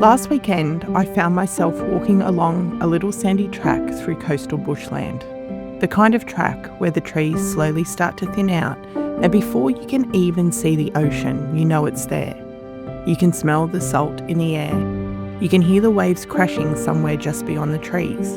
Last weekend, I found myself walking along a little sandy track through coastal bushland. The kind of track where the trees slowly start to thin out, and before you can even see the ocean, you know it's there. You can smell the salt in the air. You can hear the waves crashing somewhere just beyond the trees.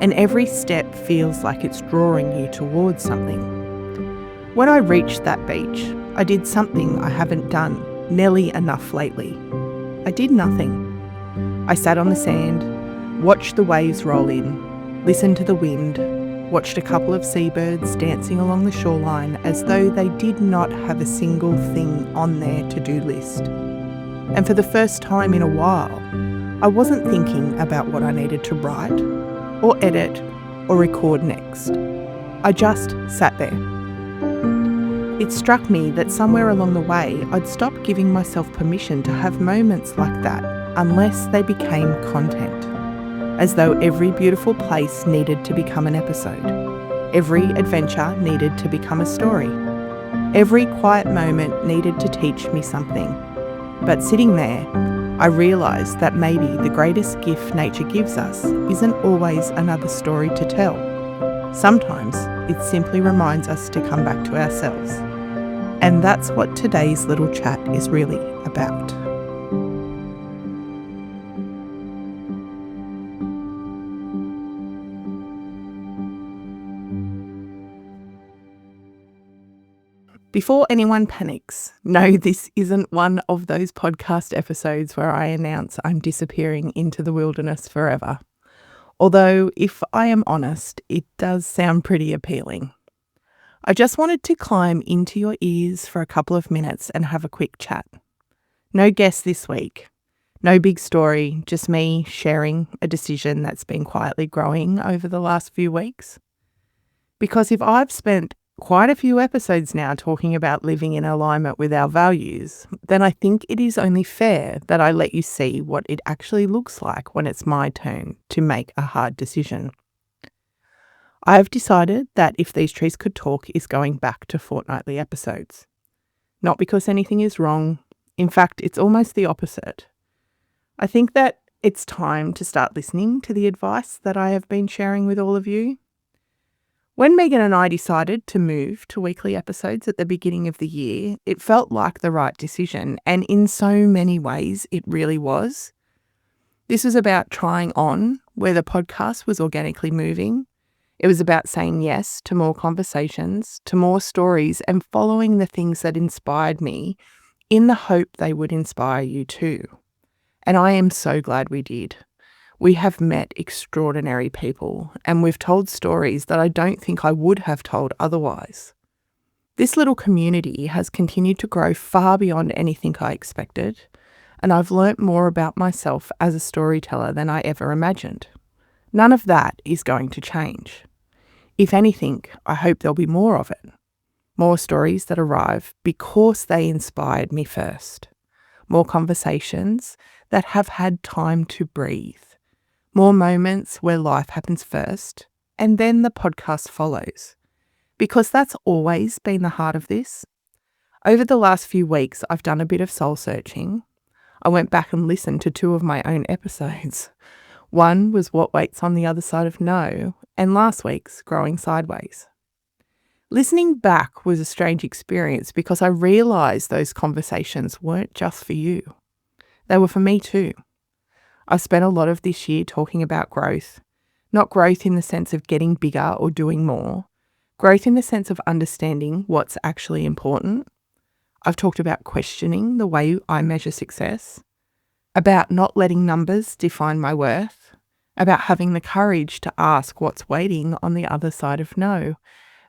And every step feels like it's drawing you towards something. When I reached that beach, I did something I haven't done nearly enough lately. I did nothing. I sat on the sand, watched the waves roll in, listened to the wind, watched a couple of seabirds dancing along the shoreline as though they did not have a single thing on their to-do list. And for the first time in a while, I wasn't thinking about what I needed to write, or edit, or record next. I just sat there. It struck me that somewhere along the way, I'd stopped giving myself permission to have moments like that unless they became content. As though every beautiful place needed to become an episode. Every adventure needed to become a story. Every quiet moment needed to teach me something. But sitting there, I realised that maybe the greatest gift nature gives us isn't always another story to tell. Sometimes it simply reminds us to come back to ourselves. And that's what today's little chat is really about. Before anyone panics, no, this isn't one of those podcast episodes where I announce I'm disappearing into the wilderness forever. Although, if I am honest, it does sound pretty appealing. I just wanted to climb into your ears for a couple of minutes and have a quick chat. No guest this week. No big story, just me sharing a decision that's been quietly growing over the last few weeks. Because if I've spent quite a few episodes now talking about living in alignment with our values, then I think it is only fair that I let you see what it actually looks like when it's my turn to make a hard decision. I have decided that If These Trees Could Talk is going back to fortnightly episodes. Not because anything is wrong. In fact, it's almost the opposite. I think that it's time to start listening to the advice that I have been sharing with all of you. When Megan and I decided to move to weekly episodes at the beginning of the year, it felt like the right decision, and in so many ways it really was. This was about trying on where the podcast was organically moving. It was about saying yes to more conversations, to more stories, and following the things that inspired me in the hope they would inspire you too. And I am so glad we did. We have met extraordinary people, and we've told stories that I don't think I would have told otherwise. This little community has continued to grow far beyond anything I expected, and I've learnt more about myself as a storyteller than I ever imagined. None of that is going to change. If anything, I hope there'll be more of it. More stories that arrive because they inspired me first. More conversations that have had time to breathe. More moments where life happens first, and then the podcast follows. Because that's always been the heart of this. Over the last few weeks, I've done a bit of soul searching. I went back and listened to 2 of my own episodes. One was What Waits on the Other Side of No, and last week's Growing Sideways. Listening back was a strange experience because I realised those conversations weren't just for you. They were for me too. I've spent a lot of this year talking about growth, not growth in the sense of getting bigger or doing more, growth in the sense of understanding what's actually important. I've talked about questioning the way I measure success, about not letting numbers define my worth, about having the courage to ask what's waiting on the other side of no.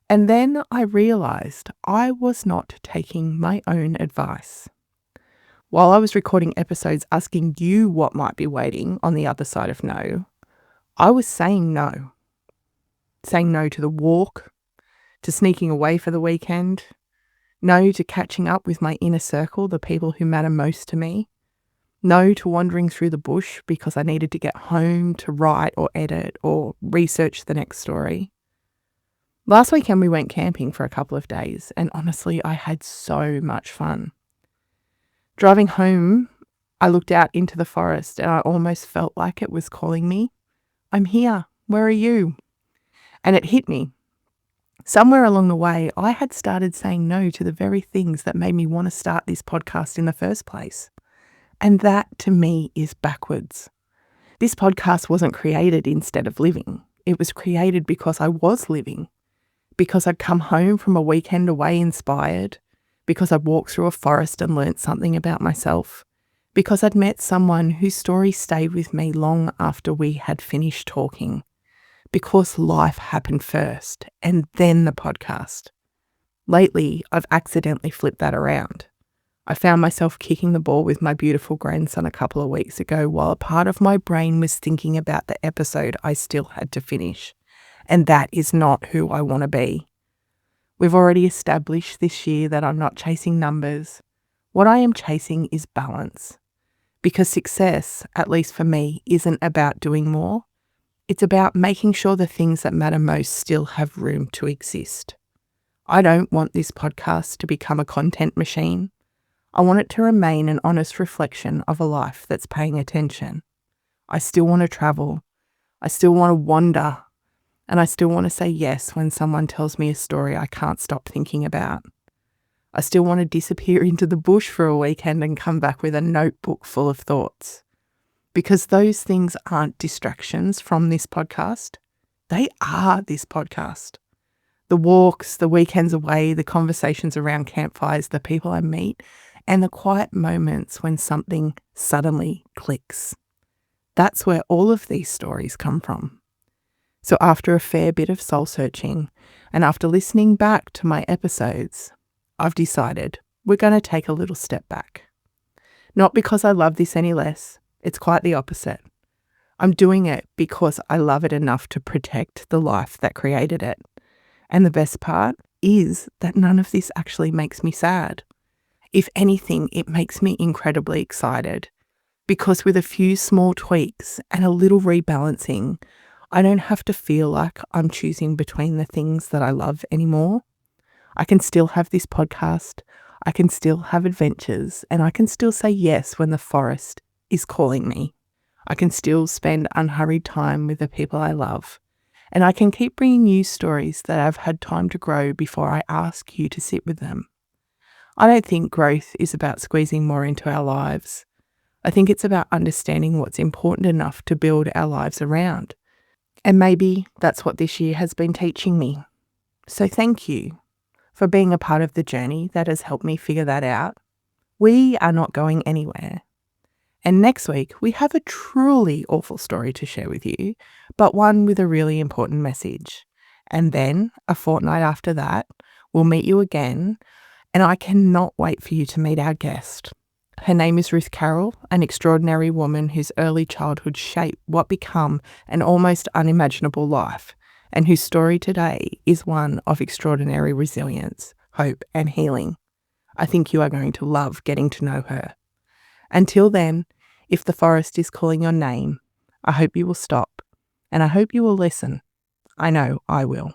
And then I realised I was not taking my own advice. While I was recording episodes asking you what might be waiting on the other side of no, I was saying no. Saying no to the walk, to sneaking away for the weekend, no to catching up with my inner circle, the people who matter most to me, no to wandering through the bush because I needed to get home to write or edit or research the next story. Last weekend we went camping for a couple of days, and honestly I had so much fun. Driving home I looked out into the forest and I almost felt like it was calling me. I'm here. Where are you? And it hit me. Somewhere along the way, I had started saying no to the very things that made me want to start this podcast in the first place. And that, to me, is backwards. This podcast wasn't created instead of living. It was created because I was living, because I'd come home from a weekend away inspired, because I'd walked through a forest and learnt something about myself, because I'd met someone whose story stayed with me long after we had finished talking, because life happened first and then the podcast. Lately, I've accidentally flipped that around. I found myself kicking the ball with my beautiful grandson a couple of weeks ago while a part of my brain was thinking about the episode I still had to finish. And that is not who I want to be. We've already established this year that I'm not chasing numbers. What I am chasing is balance. Because success, at least for me, isn't about doing more. It's about making sure the things that matter most still have room to exist. I don't want this podcast to become a content machine. I want it to remain an honest reflection of a life that's paying attention. I still want to travel. I still want to wander. And I still want to say yes when someone tells me a story I can't stop thinking about. I still want to disappear into the bush for a weekend and come back with a notebook full of thoughts. Because those things aren't distractions from this podcast. They are this podcast. The walks, the weekends away, the conversations around campfires, the people I meet, and the quiet moments when something suddenly clicks. That's where all of these stories come from. So after a fair bit of soul searching, and after listening back to my episodes, I've decided we're going to take a little step back. Not because I love this any less, it's quite the opposite. I'm doing it because I love it enough to protect the life that created it. And the best part is that none of this actually makes me sad. If anything, it makes me incredibly excited because with a few small tweaks and a little rebalancing, I don't have to feel like I'm choosing between the things that I love anymore. I can still have this podcast, I can still have adventures, and I can still say yes when the forest is calling me. I can still spend unhurried time with the people I love. And I can keep bringing you stories that I've had time to grow before I ask you to sit with them. I don't think growth is about squeezing more into our lives. I think it's about understanding what's important enough to build our lives around. And maybe that's what this year has been teaching me. So thank you for being a part of the journey that has helped me figure that out. We are not going anywhere. And next week, we have a truly awful story to share with you, but one with a really important message. And then, a fortnight after that, we'll meet you again, and I cannot wait for you to meet our guest. Her name is Ruth Carroll, an extraordinary woman whose early childhood shaped what became an almost unimaginable life, and whose story today is one of extraordinary resilience, hope, and healing. I think you are going to love getting to know her. Until then, if the forest is calling your name, I hope you will stop, and I hope you will listen. I know I will.